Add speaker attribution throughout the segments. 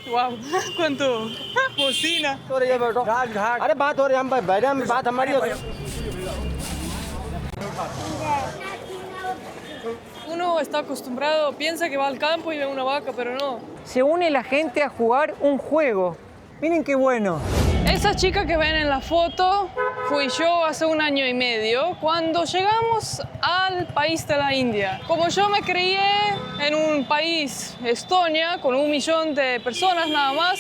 Speaker 1: वाह cuánto bocina.
Speaker 2: अरे बात हो रही है, हम बैठ रहे हैं, बात हमारी हो गई।
Speaker 1: Uno está acostumbrado, piensa que va al campo y ve una vaca, pero no.
Speaker 3: Se une la gente a jugar un juego. Miren qué bueno.
Speaker 1: Esa chica que ven en la foto fui yo hace 1 año y medio cuando llegamos al país de la India. Como yo me crié en un país, Estonia, con 1 millón de personas nada más,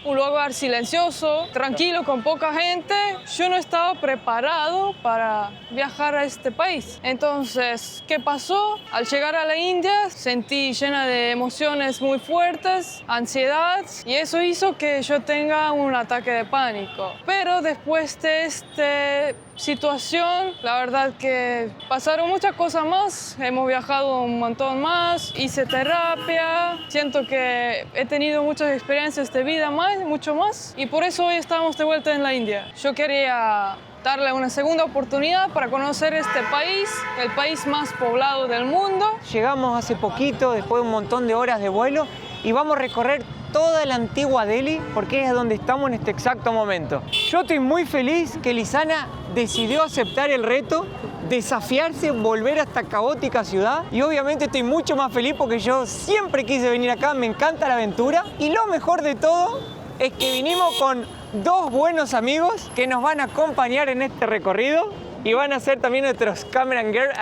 Speaker 1: un lugar silencioso, tranquilo, con poca gente, yo no estaba preparado para viajar a este país. Entonces, ¿qué pasó? Al llegar a la India sentí llena de emociones muy fuertes, ansiedad, y eso hizo que yo tenga un ataque de pánico. Pero después de esta situación, la verdad que pasaron muchas cosas más, hemos viajado un montón más, hice terapia, siento que he tenido muchas experiencias de vida más, mucho más, y por eso hoy estamos de vuelta en la India. Yo quería darle una segunda oportunidad para conocer este país, el país más poblado del mundo.
Speaker 3: Llegamos hace poquito, después de un montón de horas de vuelo, y vamos a recorrer toda la antigua Delhi porque es donde estamos en este exacto momento. Yo estoy muy feliz que Lizana decidió aceptar el reto, desafiarse, volver a esta caótica ciudad, y obviamente estoy mucho más feliz porque yo siempre quise venir acá, me encanta la aventura, y lo mejor de todo es que vinimos con 2 buenos amigos que nos van a acompañar en este recorrido y van a ser también nuestros Cameron Girl,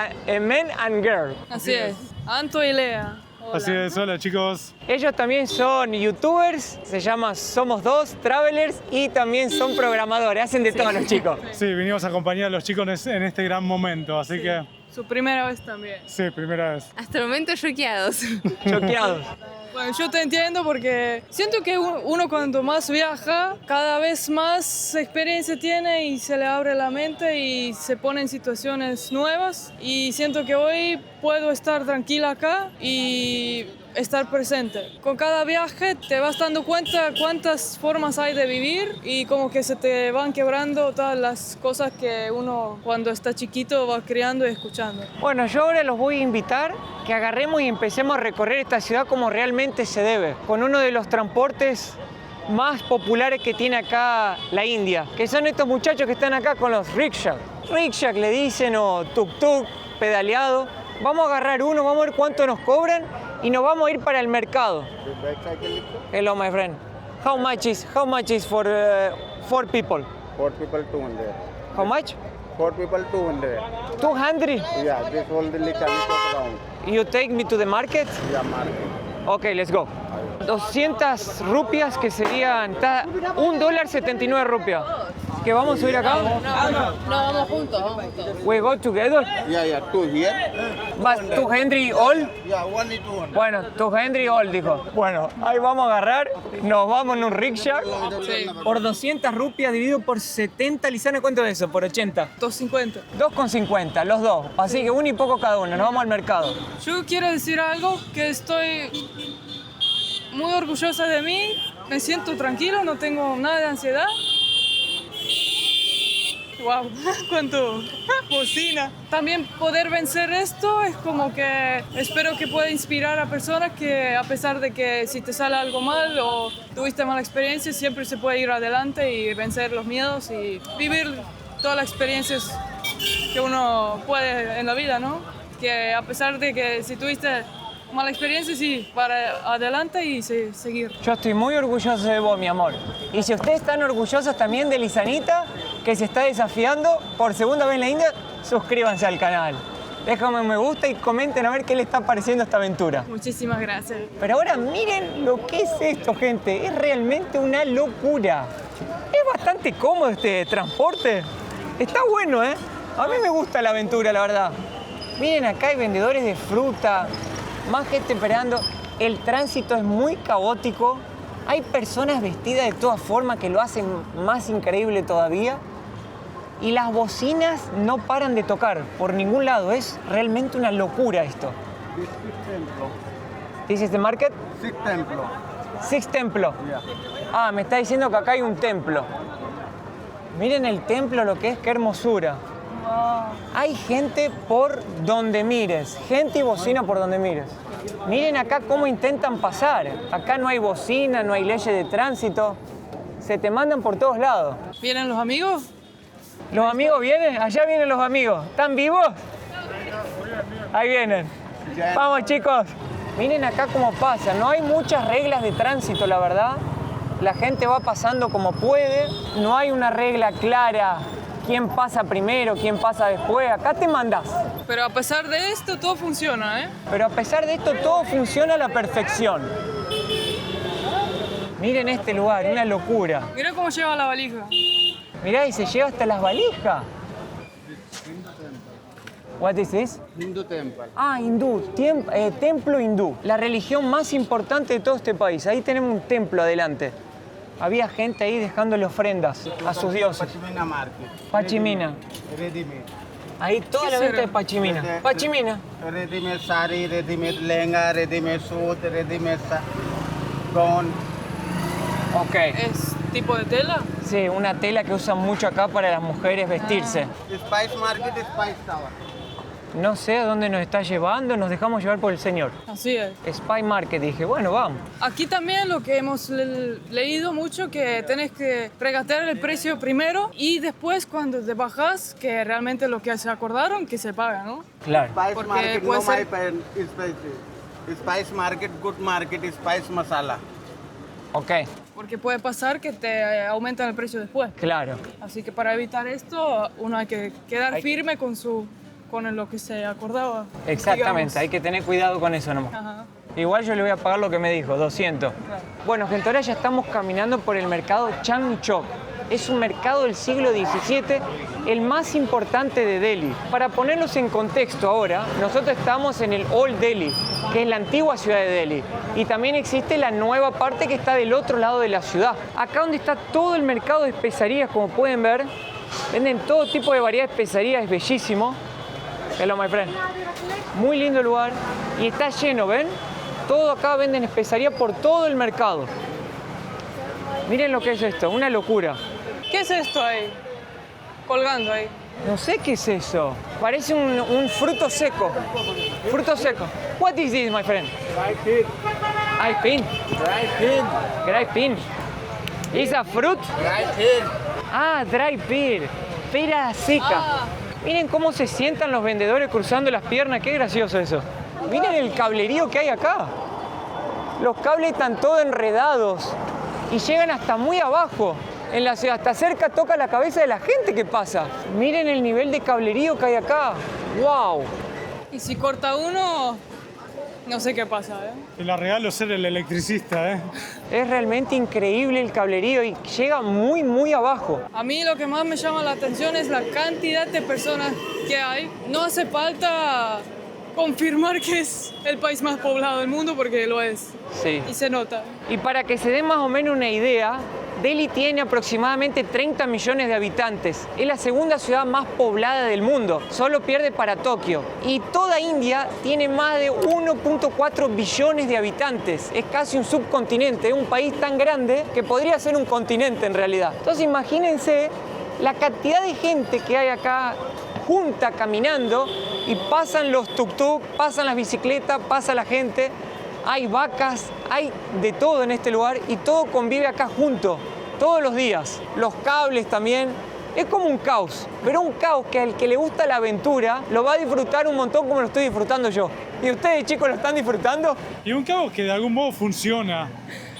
Speaker 3: Men and Girl.
Speaker 1: Así es, Anto y Lea. Hola.
Speaker 4: Así es, hola chicos.
Speaker 3: Ellos también son youtubers, se llama Somos Dos Travelers, y también son programadores, hacen de todo los chicos.
Speaker 4: Sí, vinimos a acompañar a los chicos en este gran momento, así que
Speaker 1: Su primera vez también.
Speaker 4: sí, primera vez.
Speaker 5: Hasta el momento choqueados.
Speaker 3: Choqueados.
Speaker 1: Bueno, yo te entiendo porque siento que uno cuando más viaja, cada vez más experiencia tiene y se le abre la mente y se pone en situaciones nuevas, y siento que hoy puedo estar tranquila acá y estar presente. Con cada viaje te vas dando cuenta cuántas formas hay de vivir y como que se te van quebrando todas las cosas que uno cuando está chiquito va creando y escuchando.
Speaker 3: Bueno, yo ahora los voy a invitar que agarremos y empecemos a recorrer esta ciudad como realmente se debe, con uno de los transportes más populares que tiene acá la India, que son estos muchachos que están acá con los rickshaws. Rickshaw le dicen, o tuk-tuk, pedaleado. Vamos a agarrar uno, vamos a ver cuánto nos cobran y nos vamos a ir para el mercado. Hello, my friend. How much is for 4 people?
Speaker 2: 4 people 200.
Speaker 3: How much?
Speaker 2: 4 people 200.
Speaker 3: 200?
Speaker 2: Yeah, this whole Delhi 40 around.
Speaker 3: You take me to the market?
Speaker 2: Yeah, market.
Speaker 3: Ok, let's go. 200 rupias, que serían $1.79 rupias. ¿Que vamos a subir acá?
Speaker 5: No, vamos juntos,
Speaker 3: We go together?
Speaker 2: Yeah, 2 here.
Speaker 3: But 200 all?
Speaker 2: Yeah, only 200.
Speaker 3: Bueno, 200 all, dijo. Bueno, ahí vamos a agarrar, nos vamos en un rickshaw. Por 200 rupias dividido por 70, Lizana, ¿cuánto es eso? Por 80.
Speaker 1: 250.
Speaker 3: 2,50, los dos. Así que 1 y poco cada uno, nos vamos al mercado.
Speaker 1: Yo quiero decir algo, que estoy muy orgullosa de mí, me siento tranquilo, no tengo nada de ansiedad. Wow, cuánto bocina. También poder vencer esto es como que espero que pueda inspirar a personas que, a pesar de que si te sale algo mal o tuviste mala experiencia, siempre se puede ir adelante y vencer los miedos y vivir todas las experiencias que uno puede en la vida, ¿no? Que a pesar de que si tuviste mala experiencia, sí, para adelante y seguir.
Speaker 3: Yo estoy muy orgulloso de vos, mi amor. Y si ustedes están orgullosos también de Lizanita, que se está desafiando por segunda vez en la India, suscríbanse al canal. Déjame un me gusta y comenten a ver qué les está pareciendo esta aventura.
Speaker 1: Muchísimas gracias.
Speaker 3: Pero ahora miren lo que es esto, gente. Es realmente una locura. Es bastante cómodo este transporte. Está bueno, ¿eh? A mí me gusta la aventura, la verdad. Miren, acá hay vendedores de fruta, más gente esperando. El tránsito es muy caótico. Hay personas vestidas de todas formas que lo hacen más increíble todavía. Y las bocinas no paran de tocar por ningún lado. Es realmente una locura esto. ¿This is the market?
Speaker 2: Six templo.
Speaker 3: Six templo.
Speaker 2: Yeah.
Speaker 3: Ah, me está diciendo que acá hay un templo. Miren el templo, lo que es, qué hermosura. Hay gente por donde mires, gente y bocina por donde mires. Miren acá cómo intentan pasar. Acá no hay bocina, no hay leyes de tránsito. Se te mandan por todos lados.
Speaker 1: ¿Vienen los amigos?
Speaker 3: ¿Los amigos vienen? Allá vienen los amigos. ¿Están vivos? Ahí vienen. Vamos, chicos. Miren acá cómo pasa. No hay muchas reglas de tránsito, la verdad. La gente va pasando como puede. No hay una regla clara. ¿Quién pasa primero? ¿Quién pasa después? Acá te mandás.
Speaker 1: Pero a pesar de esto, todo funciona, ¿eh?
Speaker 3: Pero a pesar de esto, todo funciona a la perfección. Miren este lugar, una locura.
Speaker 1: Mira cómo lleva la valija.
Speaker 3: Mirá, y se lleva hasta las valijas. What is this?
Speaker 2: Hindu temple.
Speaker 3: Ah, hindú, templo hindú. La religión más importante de todo este país. Ahí tenemos un templo adelante. Había gente ahí dejándole ofrendas a sus dioses.
Speaker 2: Pashmina market.
Speaker 3: Pachimina.
Speaker 2: Ready made.
Speaker 3: Ahí toda
Speaker 1: ¿Qué
Speaker 3: la venta
Speaker 1: será?
Speaker 3: de pachimina. Pachimina.
Speaker 2: Ready made sari, ready made lehenga, ready made suit, ready made gown.
Speaker 3: Ok.
Speaker 1: ¿Es tipo de tela?
Speaker 3: Sí, una tela que usan mucho acá para las mujeres vestirse.
Speaker 2: Spice market, Spice Tower.
Speaker 3: No sé a dónde nos está llevando, nos dejamos llevar por el señor.
Speaker 1: Así es.
Speaker 3: Spy Market, dije, bueno, vamos.
Speaker 1: Aquí también lo que hemos leído mucho, que tenés que regatear el precio primero y después cuando te bajas, que realmente lo que se acordaron, que se paga, ¿no?
Speaker 3: Claro.
Speaker 2: Spice
Speaker 1: Porque
Speaker 2: market,
Speaker 1: puede
Speaker 2: no
Speaker 1: ser-
Speaker 2: my pen, Spice market, good market, Spice masala.
Speaker 3: Ok,
Speaker 1: Porque puede pasar que te aumentan el precio después.
Speaker 3: claro.
Speaker 1: Así que para evitar esto, uno hay que quedar firme con lo que se acordaba.
Speaker 3: Exactamente, hay
Speaker 1: digamos.
Speaker 3: que tener cuidado con eso nomás.
Speaker 1: Ajá.
Speaker 3: Igual yo le voy a pagar lo que me dijo, 200. Bueno, gente, ahora ya estamos caminando por el mercado Changchok. Es un mercado del siglo XVII, el más importante de Delhi. Para ponerlos en contexto ahora, nosotros estamos en el Old Delhi, que es la antigua ciudad de Delhi. Y también existe la nueva parte que está del otro lado de la ciudad. Acá donde está todo el mercado de especiarías, como pueden ver, venden todo tipo de variedad de especiarías, es bellísimo. Hello, my friend. Muy lindo lugar y está lleno, ¿ven? Todo acá venden especiaría por todo el mercado. Miren lo que es esto, una locura.
Speaker 1: ¿Qué es esto ahí? Colgando ahí.
Speaker 3: No sé qué es eso. Parece un fruto seco. Fruto seco. What is this, my friend?
Speaker 2: Dry pin.
Speaker 3: Ay, pin.
Speaker 2: Dry pin.
Speaker 3: Dry pin. ¿Es a fruit?
Speaker 2: Dry pin.
Speaker 3: Ah, dry pear. Pera seca. Miren cómo se sientan los vendedores cruzando las piernas. Qué gracioso eso. Miren el cablerío que hay acá. Los cables están todos enredados y llegan hasta muy abajo. En la ciudad, hasta cerca toca la cabeza de la gente que pasa. Miren el nivel de cablerío que hay acá. ¡Wow!
Speaker 1: Y si corta uno, no sé qué pasa, ¿eh?
Speaker 4: Te la regalo ser el electricista, ¿eh?
Speaker 3: Es realmente increíble el cablerío y llega muy, muy abajo.
Speaker 1: A mí lo que más me llama la atención es la cantidad de personas que hay. No hace falta confirmar que es el país más poblado del mundo porque lo es.
Speaker 3: Sí.
Speaker 1: Y se nota.
Speaker 3: Y para que se den más o menos una idea, Delhi tiene aproximadamente 30 millones de habitantes. Es la segunda ciudad más poblada del mundo. Solo pierde para Tokio. Y toda India tiene más de 1.4 billones de habitantes. Es casi un subcontinente. Es un país tan grande que podría ser un continente en realidad. Entonces imagínense la cantidad de gente que hay acá junta caminando y pasan los tuk-tuk, pasan las bicicletas, pasa la gente. Hay vacas, hay de todo en este lugar y todo convive acá junto, todos los días. Los cables también. Es como un caos, pero un caos que al que le gusta la aventura lo va a disfrutar un montón como lo estoy disfrutando yo. ¿Y ustedes, chicos, lo están disfrutando?
Speaker 4: Y un cabo que de algún modo funciona,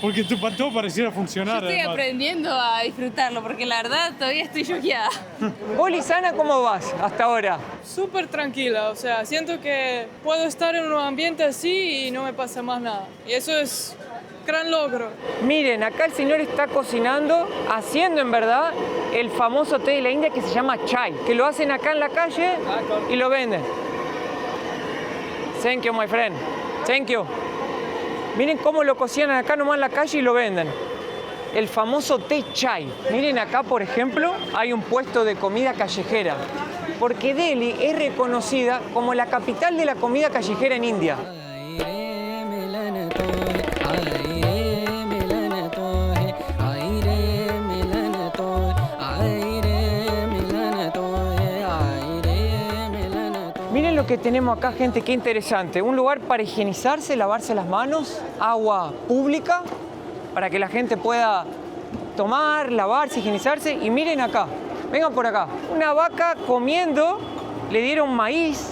Speaker 4: porque todo pareciera funcionar.
Speaker 5: Yo estoy
Speaker 4: además.
Speaker 5: aprendiendo a disfrutarlo porque la verdad todavía estoy choqueada.
Speaker 3: Vos, Lisana, ¿cómo vas hasta ahora?
Speaker 1: Súper tranquila, o sea, siento que puedo estar en un ambiente así y no me pasa más nada. Y eso es gran logro.
Speaker 3: Miren, acá el señor está cocinando, haciendo en verdad el famoso té de la India que se llama chai, que lo hacen acá en la calle y lo venden. Thank you, my friend. Thank you. Miren cómo lo cocinan acá nomás en la calle y lo venden. El famoso té chai. Miren acá, por ejemplo, hay un puesto de comida callejera. Porque Delhi es reconocida como la capital de la comida callejera en India. que tenemos acá, gente, qué interesante. Un lugar para higienizarse, lavarse las manos, agua pública, para que la gente pueda tomar, lavarse, higienizarse. Y miren acá, vengan por acá. Una vaca comiendo, le dieron maíz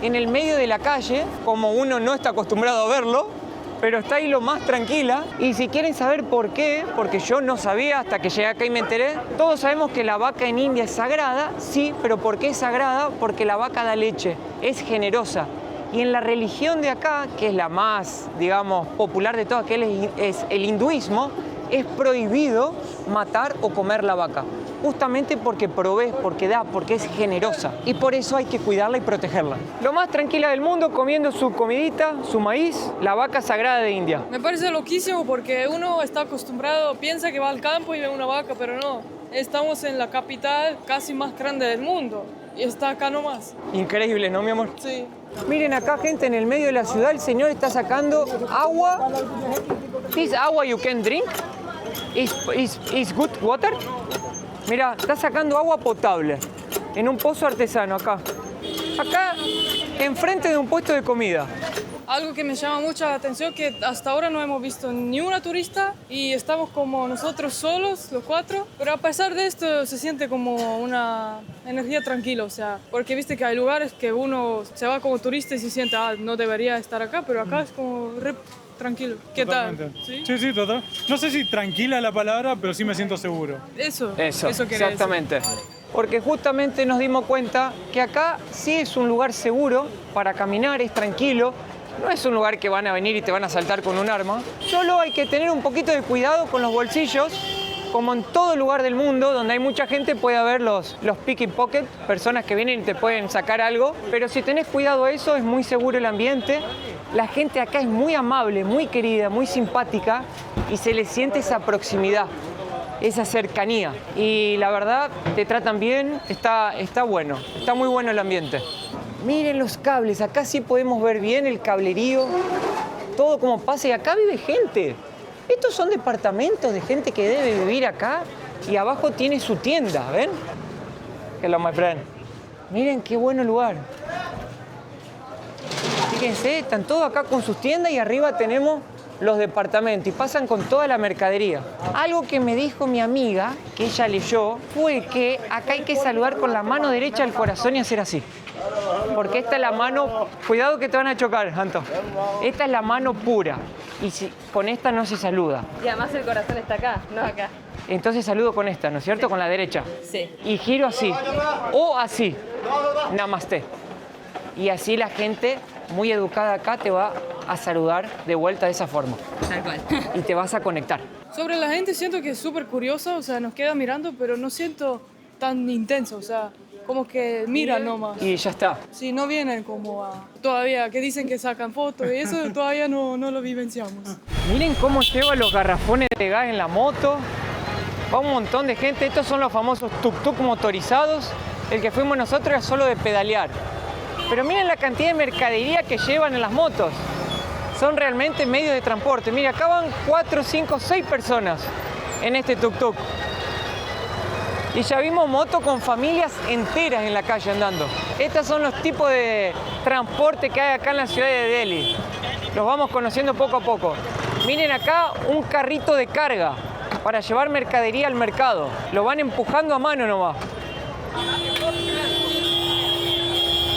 Speaker 3: en el medio de la calle, como uno no está acostumbrado a verlo, pero está ahí lo más tranquila. Y si quieren saber por qué, porque yo no sabía hasta que llegué acá y me enteré, todos sabemos que la vaca en India es sagrada, sí, pero ¿por qué es sagrada? Porque la vaca da leche, es generosa. Y en la religión de acá, que es la más, digamos, popular de todas, que es el hinduismo, es prohibido matar o comer la vaca. Justamente porque provee, porque da, porque es generosa. Y por eso hay que cuidarla y protegerla. Lo más tranquila del mundo, comiendo su comidita, su maíz, la vaca sagrada de India.
Speaker 1: Me parece loquísimo porque uno está acostumbrado, piensa que va al campo y ve una vaca, pero no. Estamos en la capital casi más grande del mundo y está acá nomás.
Speaker 3: Increíble, ¿no, mi amor?
Speaker 1: Sí.
Speaker 3: Miren acá, gente, en el medio de la ciudad, el señor está sacando agua. This agua you can drink? Is good water? Mira, está sacando agua potable en un pozo artesano acá. Acá, enfrente de un puesto de comida.
Speaker 1: Algo que me llama mucho la atención que hasta ahora no hemos visto ni una turista y estamos como nosotros solos, los cuatro, pero a pesar de esto se siente como una energía tranquila, o sea, porque viste que hay lugares que uno se va como turista y se siente, no debería estar acá, pero acá es como tranquilo. ¿Qué
Speaker 4: Totalmente.
Speaker 1: tal? ¿Sí?
Speaker 4: Sí, total. No sé si tranquila la palabra, pero sí me siento seguro.
Speaker 1: Eso quería
Speaker 3: exactamente. Porque justamente nos dimos cuenta que acá sí es un lugar seguro para caminar, es tranquilo. No es un lugar que van a venir y te van a asaltar con un arma. Solo hay que tener un poquito de cuidado con los bolsillos. Como en todo lugar del mundo donde hay mucha gente puede haber los pickpocket, personas que vienen y te pueden sacar algo. Pero si tenés cuidado a eso, es muy seguro el ambiente. La gente acá es muy amable, muy querida, muy simpática y se le siente esa proximidad, esa cercanía. Y la verdad, te tratan bien, está bueno, está muy bueno el ambiente. Miren los cables, acá sí podemos ver bien el cablerío, todo como pasa y acá vive gente. Estos son departamentos de gente que debe vivir acá y abajo tiene su tienda, ¿ven? Hello, my friend. Miren qué bueno lugar. Fíjense, están todos acá con sus tiendas y arriba tenemos los departamentos y pasan con toda la mercadería. Algo que me dijo mi amiga, que ella leyó, fue que acá hay que saludar con la mano derecha al corazón y hacer así. Porque esta es la mano, cuidado que te van a chocar, Anto. Esta es la mano pura y con esta no se saluda.
Speaker 5: Y además el corazón está acá, no acá.
Speaker 3: Entonces saludo con esta, ¿no es cierto? Con la derecha.
Speaker 5: Sí.
Speaker 3: Y giro así, o así, namaste. Y así la gente muy educada acá te va a saludar de vuelta de esa forma.
Speaker 5: Tal cual.
Speaker 3: Y te vas a conectar.
Speaker 1: Sobre la gente siento que es súper curiosa, o sea, nos queda mirando, pero no siento tan intenso, o sea, como que miran nomás.
Speaker 3: Y ya está.
Speaker 1: Sí, no vienen como todavía, que dicen que sacan fotos y eso todavía no lo vivenciamos.
Speaker 3: Miren cómo lleva los garrafones de gas en la moto. Va un montón de gente. Estos son los famosos tuk-tuk motorizados. El que fuimos nosotros era solo de pedalear. Pero miren la cantidad de mercadería que llevan en las motos. Son realmente medios de transporte. Mira, acá van 4, 5, 6 personas en este tuk-tuk. Y ya vimos motos con familias enteras en la calle andando. Estos son los tipos de transporte que hay acá en la ciudad de Delhi. Los vamos conociendo poco a poco. Miren acá un carrito de carga para llevar mercadería al mercado. Lo van empujando a mano nomás.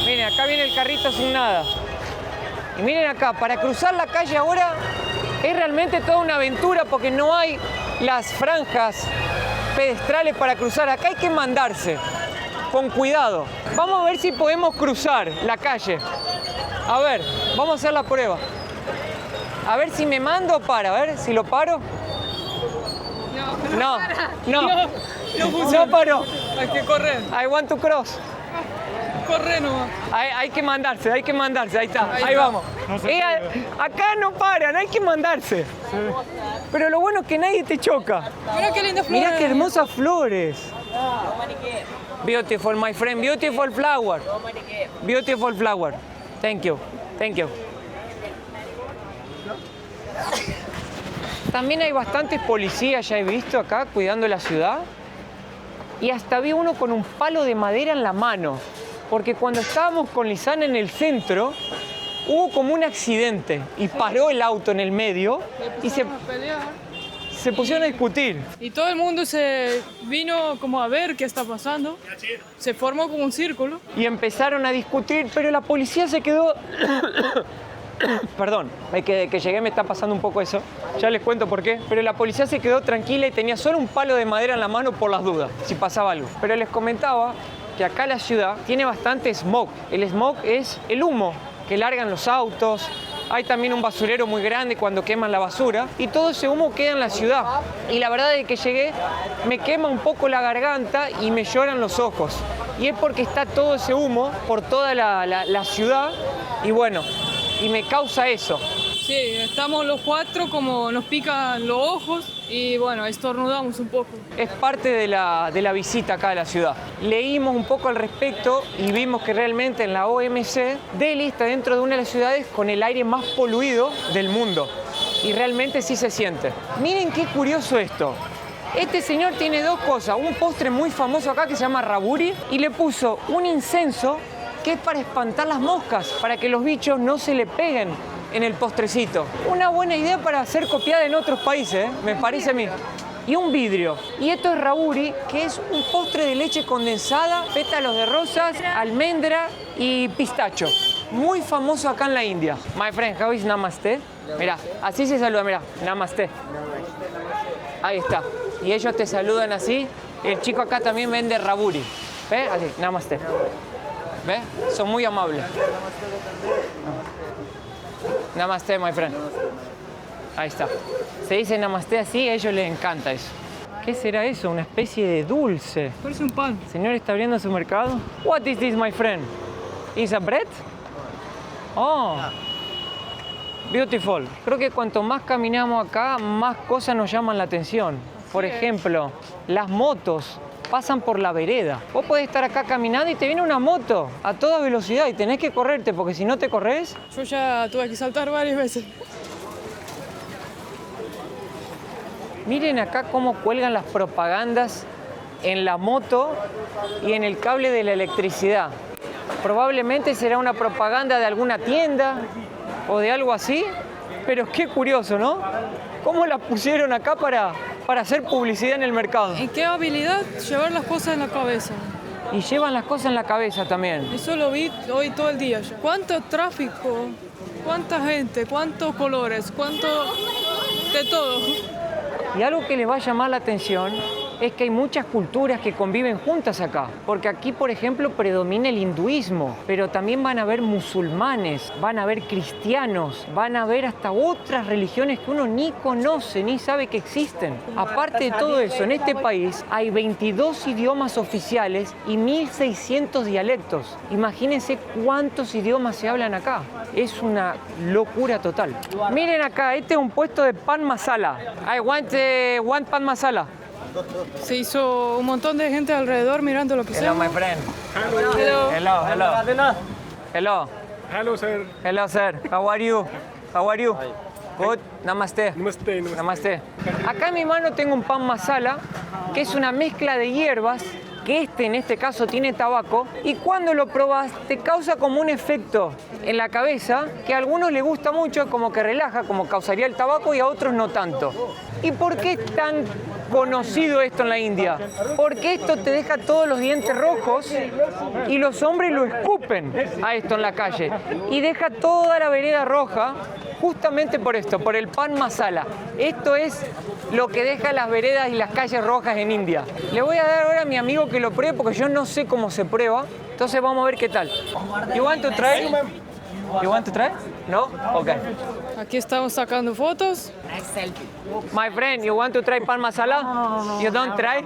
Speaker 3: Miren, acá viene el carrito sin nada. Y miren acá, para cruzar la calle ahora es realmente toda una aventura porque no hay las franjas pedestrales para cruzar. Acá hay que mandarse, con cuidado. Vamos a ver si podemos cruzar la calle. A ver, vamos a hacer la prueba. A ver si me mando o para, a ver si lo paro. No, no paró.
Speaker 1: Hay que correr,
Speaker 3: I want to cross.
Speaker 1: corre nomás.
Speaker 3: Hay que mandarse, ahí está, ahí
Speaker 1: está.
Speaker 3: vamos.
Speaker 4: No se puede.
Speaker 3: Acá no paran, hay que mandarse. Pero lo bueno es que nadie te choca.
Speaker 1: Mira qué linda flor.
Speaker 3: Mirá qué hermosas flores. Beautiful, my friend, beautiful flower. Beautiful flower. Thank you, thank you. También hay bastantes policías, ya he visto acá, cuidando la ciudad. Y hasta vi uno con un palo de madera en la mano. porque cuando estábamos con Lisana en el centro, hubo como un accidente y paró el auto en el medio y se pusieron a discutir.
Speaker 1: Y todo el mundo se vino como a ver qué está pasando. Se formó como un círculo.
Speaker 3: Y empezaron a discutir, pero la policía se quedó... Perdón, que llegué me está pasando un poco eso. Ya les cuento por qué. Pero la policía se quedó tranquila y tenía solo un palo de madera en la mano por las dudas, si pasaba algo. Pero les comentaba que acá la ciudad tiene bastante smog. El smog es el humo que largan los autos. Hay también un basurero muy grande cuando queman la basura y todo ese humo queda en la ciudad. Y la verdad es que llegué, me quema un poco la garganta y me lloran los ojos. Y es porque está todo ese humo por toda la ciudad y bueno, y me causa eso.
Speaker 1: Sí, estamos los cuatro como nos pican los ojos y bueno, estornudamos un poco.
Speaker 3: Es parte de la visita acá a la ciudad. Leímos un poco al respecto y vimos que realmente en la OMC, Delhi está dentro de una de las ciudades con el aire más poluido del mundo. Y realmente sí se siente. Miren qué curioso esto. Este señor tiene dos cosas. Un postre muy famoso acá que se llama raburi y le puso un incenso que es para espantar las moscas, para que los bichos no se le peguen en el postrecito. Una buena idea para ser copiada en otros países, me parece a mí. Y un vidrio. Y esto es raburi, que es un postre de leche condensada, pétalos de rosas, almendra y pistacho. Muy famoso acá en la India. My friend, how is namaste? Mira, así se saluda, mira, namaste. Ahí está. Y ellos te saludan así. El chico acá también vende raburi. ¿Ves? Así, namaste. ¿Ves? Son muy amables. Namaste, my friend. Ahí está. Se dice namaste así, a ellos les encanta eso. ¿Qué será eso? Una especie de dulce.
Speaker 1: Parece un pan.
Speaker 3: ¿El señor está abriendo su mercado? What is this, my friend? Is a bread? Oh. Beautiful. Creo que cuanto más caminamos acá, más cosas nos llaman la atención. Por ejemplo, las motos pasan por la vereda. Vos podés estar acá caminando y te viene una moto a toda velocidad y tenés que correrte porque si no te corres...
Speaker 1: Yo ya tuve que saltar varias veces.
Speaker 3: Miren acá cómo cuelgan las propagandas en la moto y en el cable de la electricidad. Probablemente será una propaganda de alguna tienda o de algo así, pero qué curioso, ¿no? ¿Cómo la pusieron acá para hacer publicidad en el mercado?
Speaker 1: ¿En qué habilidad llevar las cosas en la cabeza?
Speaker 3: Y llevan las cosas en la cabeza también.
Speaker 1: Eso lo vi hoy todo el día ya. ¿Cuánto tráfico? ¿Cuánta gente? ¿Cuántos colores? ¿Cuánto de todo?
Speaker 3: Y algo que les va a llamar la atención es que hay muchas culturas que conviven juntas acá. Porque aquí, por ejemplo, predomina el hinduismo, pero también van a haber musulmanes, van a haber cristianos, van a haber hasta otras religiones que uno ni conoce, ni sabe que existen. Aparte de todo eso, en este país hay 22 idiomas oficiales y 1.600 dialectos. Imagínense cuántos idiomas se hablan acá. Es una locura total. Miren acá, este es un puesto de pan masala. I want one pan masala.
Speaker 1: Se hizo un montón de gente alrededor mirando lo que sea.
Speaker 3: Hello, my friend.
Speaker 1: Hello.
Speaker 3: Hello, hello. Hello.
Speaker 4: Hello, sir.
Speaker 3: Hello, sir. How are you? How are you? Good. Namaste.
Speaker 4: Namaste, namaste.
Speaker 3: Namaste. Acá en mi mano tengo un pan masala, que es una mezcla de hierbas, que en este caso tiene tabaco, y cuando lo probas te causa como un efecto en la cabeza que a algunos les gusta mucho, como que relaja, como causaría el tabaco, y a otros no tanto. ¿Y por qué es tan conocido esto en la India? Porque esto te deja todos los dientes rojos y los hombres lo escupen a esto en la calle. Y deja toda la vereda roja justamente por esto, por el pan masala. Esto es lo que deja las veredas y las calles rojas en India. Le voy a dar ahora a mi amigo que lo pruebe porque yo no sé cómo se prueba. Entonces vamos a ver qué tal. You want to try? You want to try? No? Okay.
Speaker 1: Aquí estamos sacando fotos.
Speaker 3: My friend, you want to try pan masala? No. You don't try?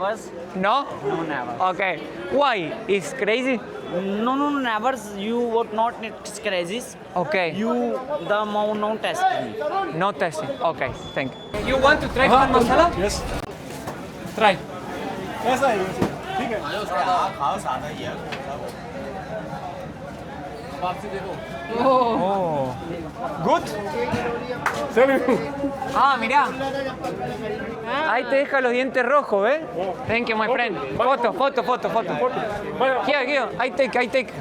Speaker 3: No?
Speaker 6: No, never.
Speaker 3: Okay. Why? It's crazy?
Speaker 6: No, never. You would not need crazy.
Speaker 3: Okay.
Speaker 6: You, the amount, no test me.
Speaker 3: No testing. Okay, thank you. You want to try pan masala?
Speaker 4: Yes.
Speaker 3: Try. Oh. Good. Ah, mirá. Ahí te deja los dientes rojos, ¿eh? Thank you, my friend. Foto. Here. I take.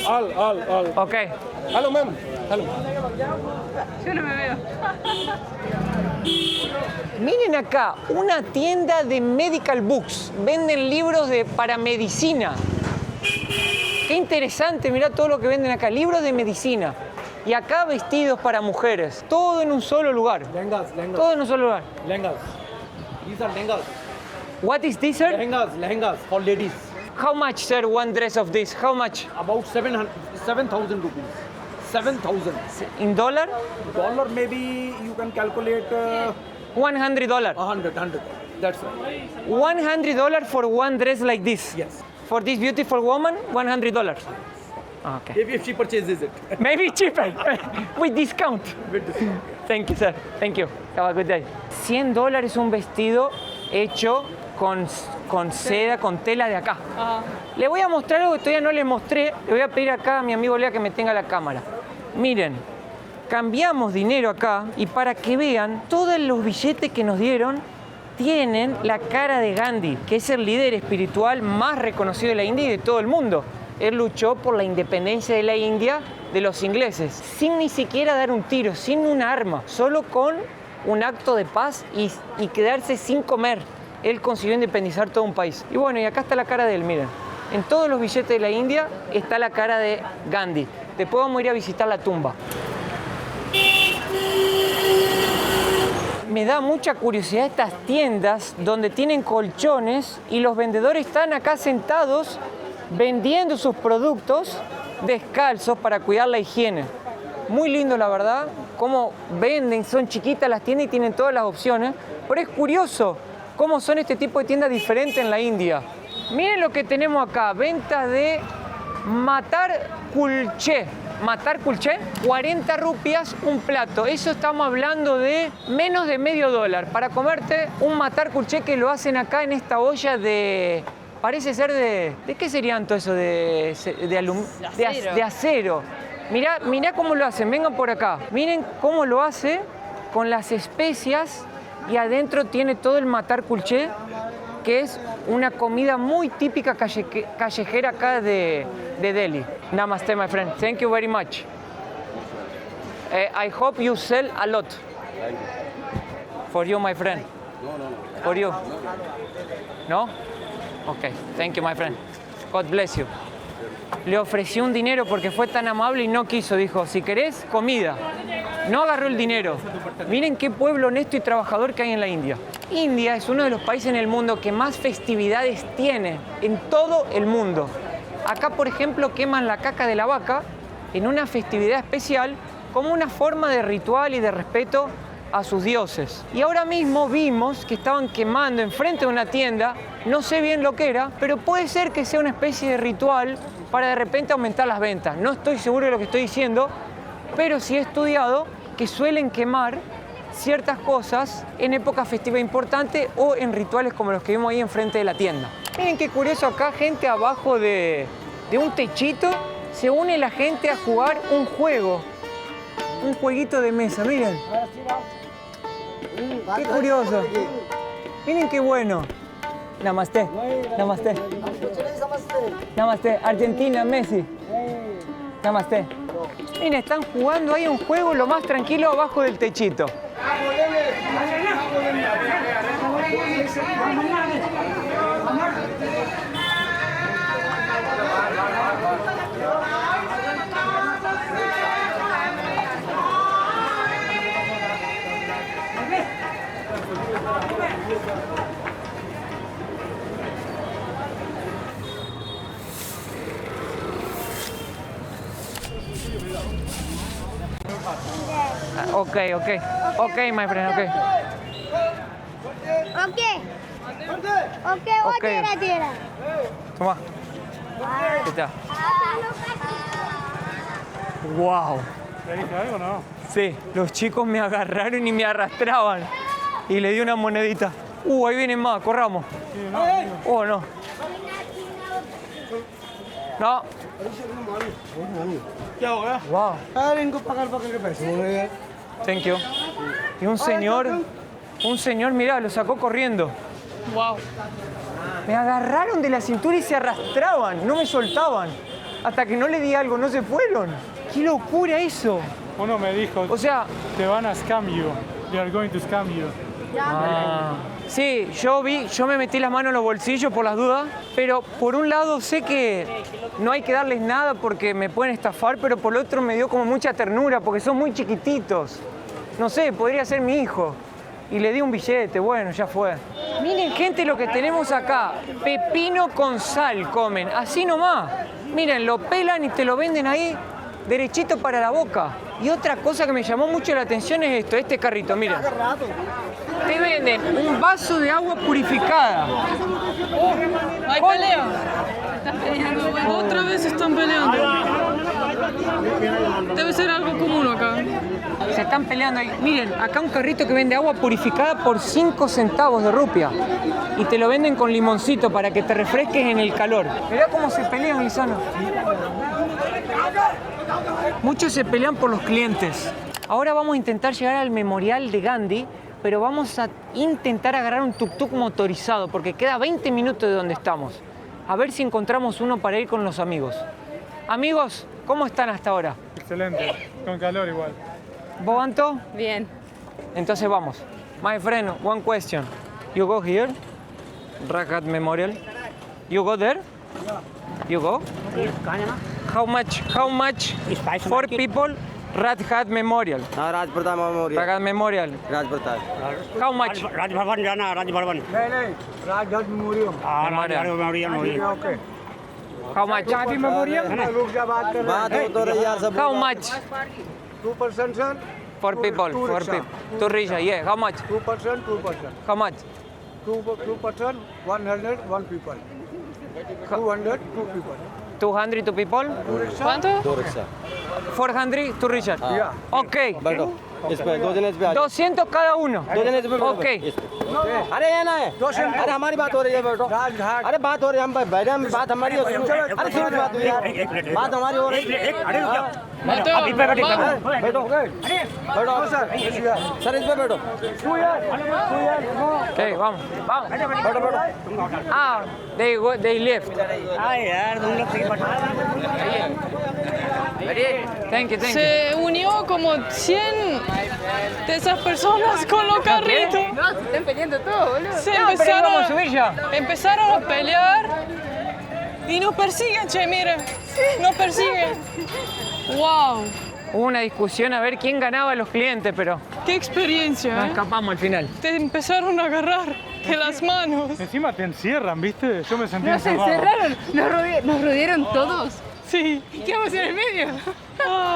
Speaker 7: All.
Speaker 3: Okay.
Speaker 7: Hello, ma'am. Hello.
Speaker 1: Yo no me veo.
Speaker 3: Miren acá, una tienda de medical books. Venden libros para medicina. Qué interesante, mirá todo lo que venden acá. Libros de medicina. Y acá vestidos para mujeres. Todo en un solo lugar.
Speaker 7: Lehengas.
Speaker 3: Todo en un solo lugar.
Speaker 7: Lehengas. These are lehengas.
Speaker 3: What is this, sir?
Speaker 7: Lehengas for ladies.
Speaker 3: How much, sir, one dress of this? How much?
Speaker 7: About 7,000 rupees. 7,000.
Speaker 3: In dollar?
Speaker 7: Dollar maybe you can calculate
Speaker 3: $100.
Speaker 7: 100. That's right.
Speaker 3: $100 for one dress like this?
Speaker 7: Yes.
Speaker 3: For this beautiful woman, $100. Okay.
Speaker 7: If she purchases it.
Speaker 3: Maybe cheaper, with discount.
Speaker 7: With discount.
Speaker 3: Thank you, sir. Thank you. Have a good day. $100 un vestido hecho con seda, con tela de acá. Le voy a mostrar algo que todavía no les mostré. Le voy a pedir acá a mi amigo Lea que me tenga la cámara. Miren, cambiamos dinero acá y para que vean, todos los billetes que nos dieron tienen la cara de Gandhi, que es el líder espiritual más reconocido de la India y de todo el mundo. Él luchó por la independencia de la India de los ingleses, sin ni siquiera dar un tiro, sin un arma, solo con un acto de paz y quedarse sin comer. Él consiguió independizar todo un país. Y bueno, y acá está la cara de él, miren. En todos los billetes de la India está la cara de Gandhi. Después vamos a ir a visitar la tumba. Me da mucha curiosidad estas tiendas donde tienen colchones y los vendedores están acá sentados vendiendo sus productos descalzos para cuidar la higiene. Muy lindo, la verdad, cómo venden, son chiquitas las tiendas y tienen todas las opciones, pero es curioso cómo son este tipo de tiendas diferentes en la India. Miren lo que tenemos acá, venta de matar kulche. Matar kulche, 40 rupias un plato. Eso estamos hablando de menos de $0.50 para comerte un matar kulche que lo hacen acá en esta olla de... Parece ser de... ¿De qué serían todo eso? De acero. Mirá cómo lo hacen, vengan por acá. Miren cómo lo hace con las especias y adentro tiene todo el matar kulche, que es una comida muy típica callejera acá de Delhi. Namaste, my friend. Thank you very much. I hope you sell a lot. For you, my friend. For you. No? Okay. Thank you, my friend. God bless you. Le ofrecí un dinero porque fue tan amable y no quiso. Dijo, si querés, comida. No agarró el dinero. Miren qué pueblo honesto y trabajador que hay en la India. India es uno de los países en el mundo que más festividades tiene en todo el mundo. Acá, por ejemplo, queman la caca de la vaca en una festividad especial como una forma de ritual y de respeto a sus dioses. Y ahora mismo vimos que estaban quemando enfrente de una tienda, no sé bien lo que era, pero puede ser que sea una especie de ritual para de repente aumentar las ventas. No estoy seguro de lo que estoy diciendo, pero sí he estudiado que suelen quemar ciertas cosas en épocas festivas importantes o en rituales como los que vimos ahí enfrente de la tienda. Miren qué curioso, acá gente abajo de un techito se une la gente a jugar un juego, un jueguito de mesa, miren. Qué curioso. Miren qué bueno. Namaste. Namaste. Namaste. Argentina, Messi. Namaste. Miren, están jugando ahí un juego lo más tranquilo abajo del techito. Okay, my friend, okay. Okay. Toma. ¿Qué tal? Wow.
Speaker 4: ¿Le dije algo o no?
Speaker 3: Sí, los chicos me agarraron y me arrastraban. Y le di una monedita. Ahí vienen más, corramos.
Speaker 4: Sí, no.
Speaker 3: No. No. Wow. Thank you. Y un señor, mirá, lo sacó corriendo.
Speaker 1: Wow.
Speaker 3: Me agarraron de la cintura y se arrastraban, no me soltaban. Hasta que no le di algo, no se fueron. ¡Qué locura eso!
Speaker 4: Uno me dijo,
Speaker 3: O sea,
Speaker 4: te van a scam you. They are going to scam you.
Speaker 3: sí, yo me metí las manos en los bolsillos por las dudas, pero por un lado sé que no hay que darles nada porque me pueden estafar, pero por el otro me dio como mucha ternura porque son muy chiquititos. No sé, podría ser mi hijo. Y le di un billete, bueno, ya fue. Miren, gente, lo que tenemos acá. Pepino con sal comen, así nomás. Miren, lo pelan y te lo venden ahí derechito para la boca. Y otra cosa que me llamó mucho la atención es esto, este carrito, miren. Te venden un vaso de agua purificada.
Speaker 1: Hay pelea. Otra vez están peleando. Debe ser algo común acá.
Speaker 3: Se están peleando ahí. Miren, acá un carrito que vende agua purificada por 5 centavos de rupia. Y te lo venden con limoncito para que te refresques en el calor. Mirá cómo se pelean, Lisano. Muchos se pelean por los clientes. Ahora vamos a intentar llegar al memorial de Gandhi, pero vamos a intentar agarrar un tuk-tuk motorizado porque queda 20 minutos de donde estamos. A ver si encontramos uno para ir con los amigos. Amigos, ¿cómo están hasta ahora?
Speaker 4: Excelente, con calor igual.
Speaker 3: ¿Vos, Anto?
Speaker 5: Bien.
Speaker 3: Entonces vamos. My friend, one question. You go here, Rahat Memorial. You go there? You go? How much for people Rahat Memorial?
Speaker 2: Rajpratap memorial
Speaker 3: Rahat Memorial.
Speaker 2: Rajpratap
Speaker 3: How much?
Speaker 8: Raj भवन जाना राज भवन
Speaker 7: राजघाट मेमोरियल
Speaker 8: हाँ राज
Speaker 3: Memorial.
Speaker 8: Memorial
Speaker 7: okay
Speaker 3: How much?
Speaker 7: Memorial रुक जा बात कर
Speaker 2: बात हो तो रही यार सब
Speaker 3: How much
Speaker 7: 2% sir
Speaker 3: for people? For people. To reach, yeah. How much?
Speaker 7: 2%.
Speaker 3: How much?
Speaker 7: 2%, 100, 1 people. 200, 2 people.
Speaker 3: 200 to people?
Speaker 1: ¿Cuánto?
Speaker 3: 400 to Richard.
Speaker 7: Yeah.
Speaker 3: Okay.
Speaker 2: बैठो इस पे 2 जने इस पे आ
Speaker 3: 200 cada uno.
Speaker 2: 2 जने इस पे बैठो
Speaker 3: Okay.
Speaker 2: इस पे। अरे ये ना है अरे हमारी बात हो रही है बैठो
Speaker 7: राजघाट
Speaker 2: अरे बात हो रही है हम बैठे हम बात हमारी है अरे सुनो बात हुई यार बात हमारी हो रही है
Speaker 8: अरे रुक जाओ
Speaker 1: Mateo, vamos.
Speaker 2: बैठो बैठो सर सर इस पे बैठो
Speaker 3: Okay, vamos. Vamos.
Speaker 2: बैठो बैठो
Speaker 3: Ah, they left.
Speaker 8: हाँ यार तुम लोग सही बता
Speaker 3: Thank you.
Speaker 1: Se unió como 100 de esas personas con los carritos.
Speaker 5: No, se están peleando todos, boludo.
Speaker 1: Se
Speaker 3: No, pero vamos a subir ya.
Speaker 1: empezaron a pelear y nos persiguen, che, miren. Nos persiguen. Wow,
Speaker 3: Hubo una discusión a ver quién ganaba a los clientes, pero
Speaker 1: qué experiencia,
Speaker 3: nos
Speaker 1: ¿eh?
Speaker 3: escapamos al final.
Speaker 1: Te empezaron a agarrar de las manos.
Speaker 4: Encima te encierran, ¿viste? Yo me sentí
Speaker 5: Nos
Speaker 4: encerrado.
Speaker 5: encerraron, nos rodearon todos.
Speaker 1: Sí.
Speaker 5: ¿Y qué vamos en el medio?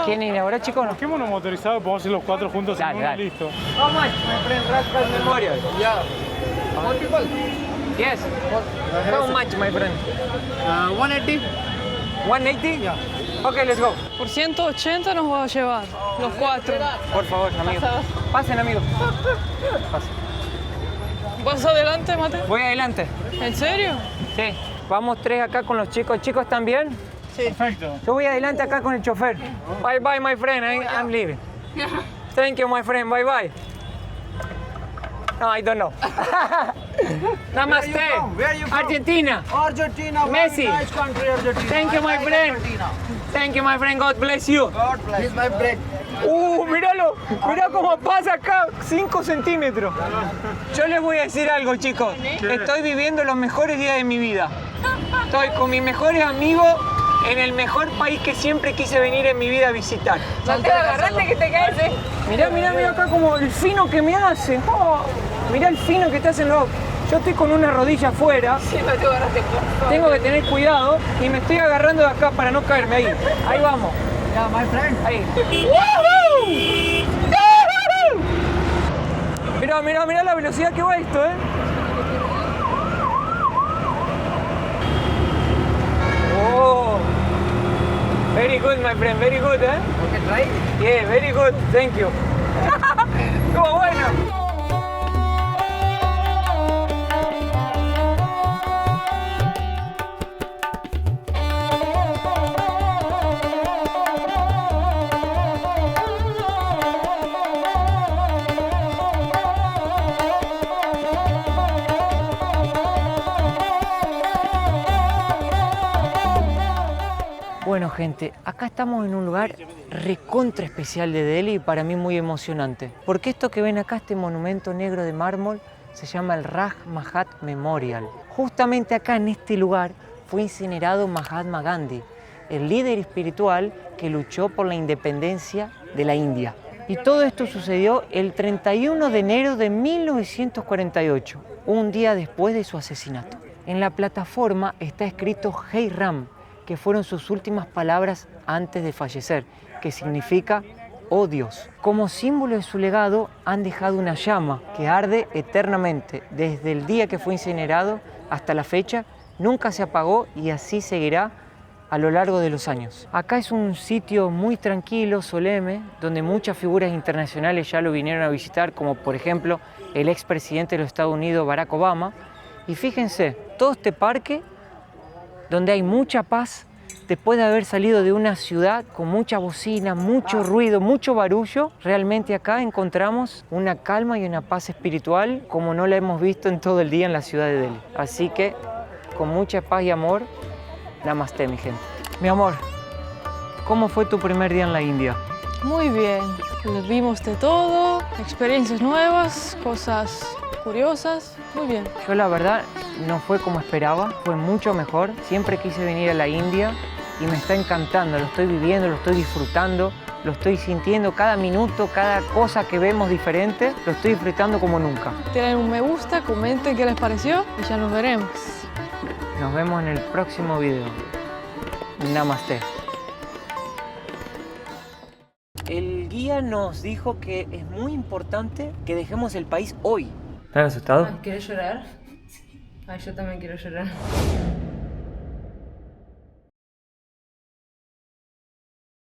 Speaker 3: ¿Quién viene ahora, chicos? No.
Speaker 4: Busquémonos motorizado, podemos ir los 4 juntos en
Speaker 3: Dale,
Speaker 4: uno y
Speaker 3: dale.
Speaker 4: listo.
Speaker 3: How much, my friend, Rahat Memorial? Yeah. Yes. How much, my friend?
Speaker 7: 180.
Speaker 3: 180? Yeah. Okay, let's go.
Speaker 1: Por 180 nos va a llevar, los 4.
Speaker 3: Por favor, amigos. Pasen, amigos. Pasen.
Speaker 1: ¿Vas adelante, Mateo?
Speaker 3: Voy adelante.
Speaker 1: ¿En serio?
Speaker 3: Sí. Vamos 3 acá con los chicos. ¿Chicos están bien?
Speaker 4: Perfecto.
Speaker 3: Yo voy adelante acá con el chofer. Bye bye, my friend. I'm leaving. Thank you, my friend. Bye bye. No, I don't know. Namaste.
Speaker 7: Where are you from?
Speaker 3: Argentina.
Speaker 7: Argentina,
Speaker 3: Messi.
Speaker 7: very nice country, Argentina.
Speaker 3: Thank you, my
Speaker 7: I like
Speaker 3: friend.
Speaker 7: Argentina.
Speaker 3: Thank you, my friend. God bless you.
Speaker 7: God bless. He's my bread.
Speaker 3: Míralo. Mirá cómo pasa acá. 5 centímetros. Yo les voy a decir algo, chicos. Estoy viviendo los mejores días de mi vida. Estoy con mis mejores amigos en el mejor país que siempre quise venir en mi vida a visitar.
Speaker 5: Mateo, agarrate que te caes,
Speaker 3: Mirá acá como el fino que me hacen. Oh, mirá el fino que te hacen los... Yo estoy con una rodilla afuera.
Speaker 5: Sí, Mateo, agarrate.
Speaker 3: Tengo que tener cuidado y me estoy agarrando de acá para no caerme ahí. Ahí vamos.
Speaker 7: Yeah, my friend.
Speaker 3: Ahí. ¡Woohoo! Mirá la velocidad que va esto, ¿eh? Oh. Very good, my friend. Very good, ¿eh?
Speaker 7: Okay, try.
Speaker 3: Yeah, very good. Thank you. Estuvo bueno. gente, acá estamos en un lugar recontra especial de Delhi y para mí muy emocionante. Porque esto que ven acá, este monumento negro de mármol, se llama el Raj Mahat Memorial. Justamente acá en este lugar fue incinerado Mahatma Gandhi, el líder espiritual que luchó por la independencia de la India. Y todo esto sucedió el 31 de enero de 1948, un día después de su asesinato. En la plataforma está escrito Hey Ram, que fueron sus últimas palabras antes de fallecer, que significa oh Dios. Como símbolo de su legado han dejado una llama que arde eternamente. Desde el día que fue incinerado hasta la fecha, nunca se apagó y así seguirá a lo largo de los años. Acá es un sitio muy tranquilo, solemne, donde muchas figuras internacionales ya lo vinieron a visitar, como por ejemplo el expresidente de los Estados Unidos, Barack Obama. Y fíjense, todo este parque, donde hay mucha paz, después de haber salido de una ciudad con mucha bocina, mucho ruido, mucho barullo, realmente acá encontramos una calma y una paz espiritual como no la hemos visto en todo el día en la ciudad de Delhi. Así que, con mucha paz y amor, Namaste, mi gente. Mi amor, ¿cómo fue tu primer día en la India?
Speaker 1: Muy bien, vimos de todo, experiencias nuevas, cosas curiosas, muy bien.
Speaker 3: Yo la verdad no fue como esperaba, fue mucho mejor. Siempre quise venir a la India y me está encantando, lo estoy viviendo, lo estoy disfrutando, lo estoy sintiendo cada minuto, cada cosa que vemos diferente, lo estoy disfrutando como nunca.
Speaker 1: Tienen un me gusta, comenten qué les pareció y ya nos veremos.
Speaker 3: Nos vemos en el próximo video. Namaste. El guía nos dijo que es muy importante que dejemos el país hoy. ¿Estás asustado?
Speaker 5: ¿Quieres llorar? Ay, yo también quiero llorar.